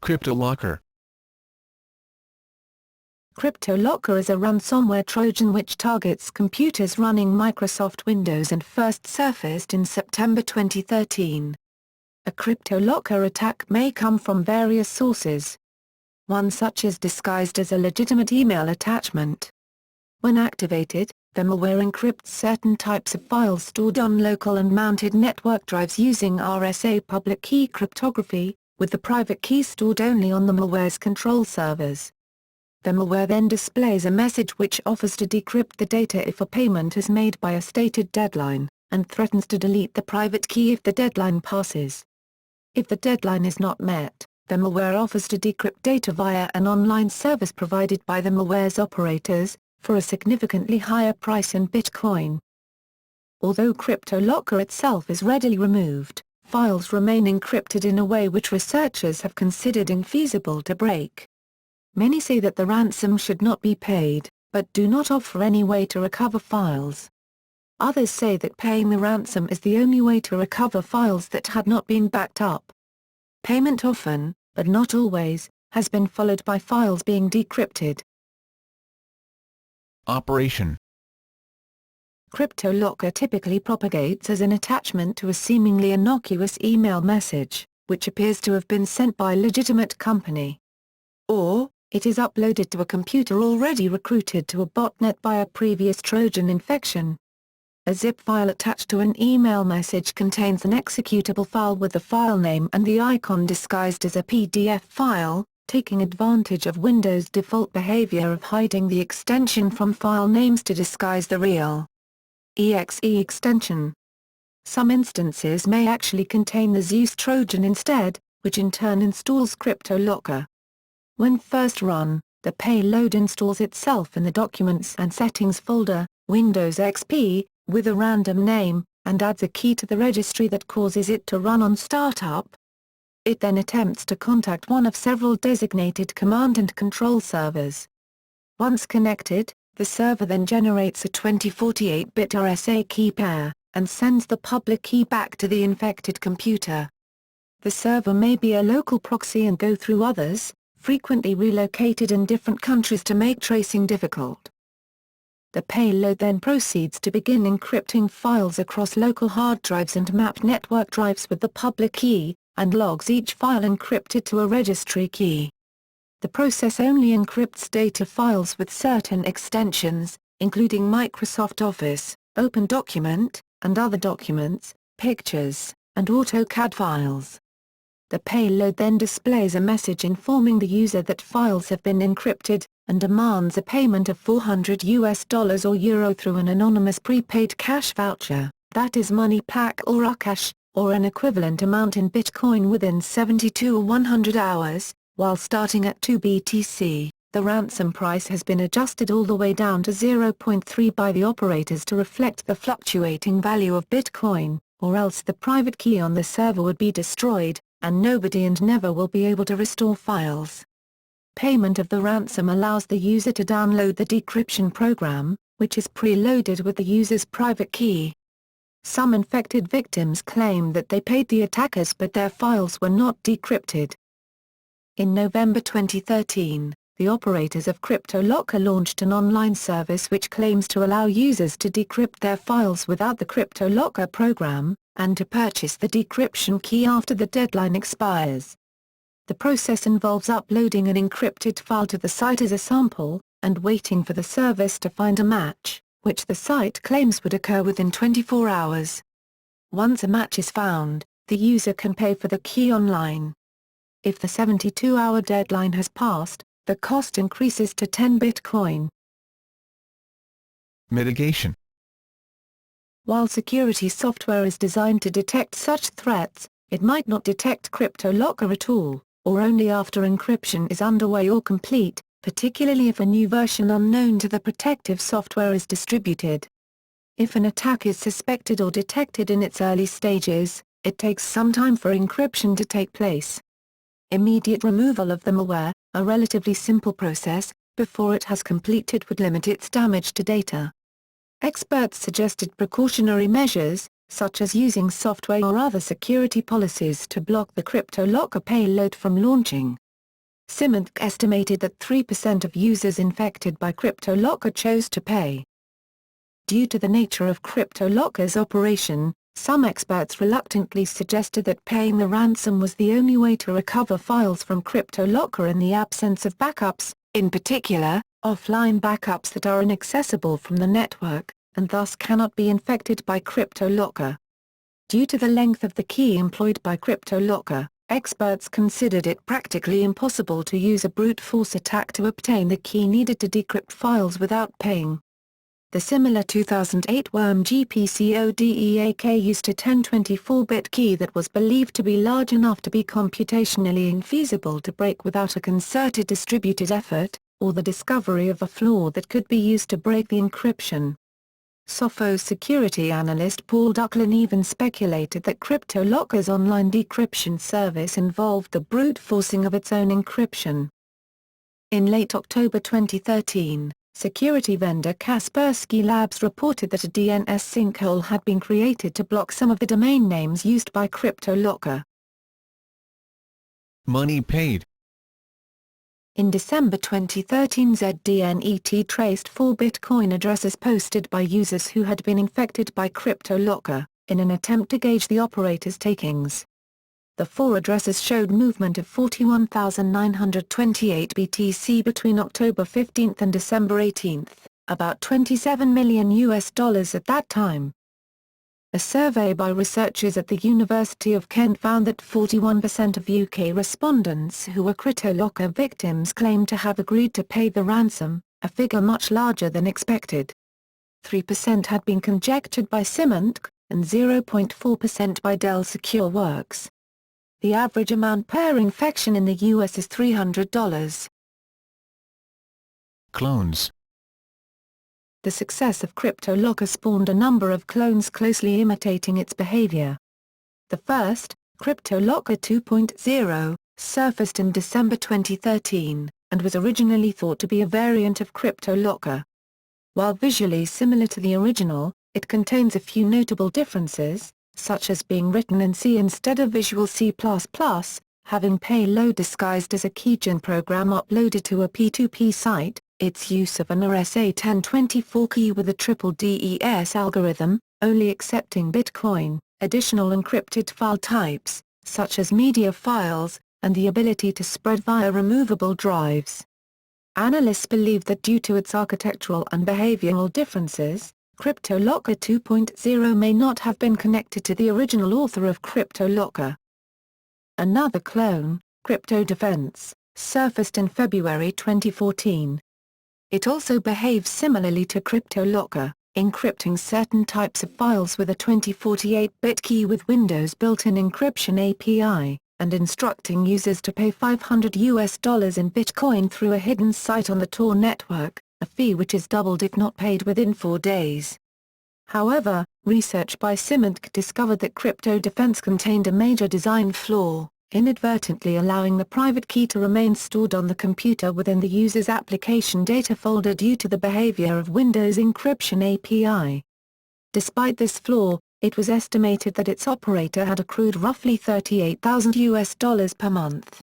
CryptoLocker. CryptoLocker is a ransomware Trojan which targets computers running Microsoft Windows and first surfaced in September 2013. A CryptoLocker attack may come from various sources. One such is disguised as a legitimate email attachment. When activated, the malware encrypts certain types of files stored on local and mounted network drives using RSA public key cryptography, with the private key stored only on the malware's control servers. The malware then displays a message which offers to decrypt the data if a payment is made by a stated deadline, and threatens to delete the private key if the deadline passes. If the deadline is not met, the malware offers to decrypt data via an online service provided by the malware's operators, for a significantly higher price in Bitcoin. Although CryptoLocker itself is readily removed, files remain encrypted in a way which researchers have considered infeasible to break. Many say that the ransom should not be paid, but do not offer any way to recover files. Others say that paying the ransom is the only way to recover files that had not been backed up. Payment often, but not always, has been followed by files being decrypted. Operation. CryptoLocker typically propagates as an attachment to a seemingly innocuous email message, which appears to have been sent by a legitimate company. Or, it is uploaded to a computer already recruited to a botnet by a previous Trojan infection. A zip file attached to an email message contains an executable file with the file name and the icon disguised as a PDF file, taking advantage of Windows' default behavior of hiding the extension from file names to disguise the real exe extension. Some instances may actually contain the Zeus Trojan instead, which in turn installs CryptoLocker. When first run, the payload installs itself in the Documents and Settings folder, Windows XP, with a random name, and adds a key to the registry that causes it to run on startup. It then attempts to contact one of several designated command and control servers. Once connected, the server then generates a 2048-bit RSA key pair, and sends the public key back to the infected computer. The server may be a local proxy and go through others, frequently relocated in different countries to make tracing difficult. The payload then proceeds to begin encrypting files across local hard drives and mapped network drives with the public key, and logs each file encrypted to a registry key. The process only encrypts data files with certain extensions, including Microsoft Office, OpenDocument, and other documents, pictures, and AutoCAD files. The payload then displays a message informing the user that files have been encrypted, and demands a payment of $400 or Euro through an anonymous prepaid cash voucher, that is money plaque or Ucash, or an equivalent amount in Bitcoin within 72 or 100 hours, while starting at 2 BTC. The ransom price has been adjusted all the way down to 0.3 by the operators to reflect the fluctuating value of Bitcoin, or else the private key on the server would be destroyed, and nobody and never will be able to restore files. Payment of the ransom allows the user to download the decryption program, which is preloaded with the user's private key. Some infected victims claim that they paid the attackers but their files were not decrypted. In November 2013, the operators of CryptoLocker launched an online service which claims to allow users to decrypt their files without the CryptoLocker program, and to purchase the decryption key after the deadline expires. The process involves uploading an encrypted file to the site as a sample, and waiting for the service to find a match, which the site claims would occur within 24 hours. Once a match is found, the user can pay for the key online. If the 72-hour deadline has passed, the cost increases to 10 Bitcoin. Mitigation. While security software is designed to detect such threats, it might not detect CryptoLocker at all, or only after encryption is underway or complete, particularly if a new version unknown to the protective software is distributed. If an attack is suspected or detected in its early stages, it takes some time for encryption to take place. Immediate removal of the malware, a relatively simple process, before it has completed would limit its damage to data. Experts suggested precautionary measures, such as using software or other security policies to block the CryptoLocker payload from launching. Symantec estimated that 3% of users infected by CryptoLocker chose to pay. Due to the nature of CryptoLocker's operation, some experts reluctantly suggested that paying the ransom was the only way to recover files from CryptoLocker in the absence of backups, in particular, offline backups that are inaccessible from the network, and thus cannot be infected by CryptoLocker. Due to the length of the key employed by CryptoLocker, experts considered it practically impossible to use a brute force attack to obtain the key needed to decrypt files without paying. The similar 2008 worm GPCODEAK used a 1024-bit key that was believed to be large enough to be computationally infeasible to break without a concerted distributed effort, or the discovery of a flaw that could be used to break the encryption. Sophos security analyst Paul Ducklin even speculated that CryptoLocker's online decryption service involved the brute forcing of its own encryption. In late October 2013, security vendor Kaspersky Labs reported that a DNS sinkhole had been created to block some of the domain names used by CryptoLocker. Money paid. In December 2013, ZDNet traced 4 Bitcoin addresses posted by users who had been infected by CryptoLocker, in an attempt to gauge the operator's takings. The 4 addresses showed movement of 41,928 BTC between October 15 and December 18, about $27 million at that time. A survey by researchers at the University of Kent found that 41% of UK respondents who were CryptoLocker victims claimed to have agreed to pay the ransom, a figure much larger than expected. 3% had been conjectured by Symantec, and 0.4% by Dell SecureWorks. The average amount per infection in the US is $300. Clones. The success of CryptoLocker spawned a number of clones closely imitating its behavior. The first, CryptoLocker 2.0, surfaced in December 2013, and was originally thought to be a variant of CryptoLocker. While visually similar to the original, it contains a few notable differences, such as being written in C instead of Visual C++, having payload disguised as a keygen program uploaded to a P2P site, its use of an RSA-1024 key with a triple DES algorithm, only accepting Bitcoin, additional encrypted file types, such as media files, and the ability to spread via removable drives. Analysts believe that due to its architectural and behavioral differences, CryptoLocker 2.0 may not have been connected to the original author of CryptoLocker. Another clone, CryptoDefense, surfaced in February 2014. It also behaves similarly to CryptoLocker, encrypting certain types of files with a 2048-bit key with Windows built-in encryption API, and instructing users to pay $500 in Bitcoin through a hidden site on the Tor network, a fee which is doubled if not paid within 4 days. However, research by Symantec discovered that CryptoDefense contained a major design flaw, inadvertently allowing the private key to remain stored on the computer within the user's application data folder due to the behavior of Windows encryption API. Despite this flaw, it was estimated that its operator had accrued roughly $38,000 per month.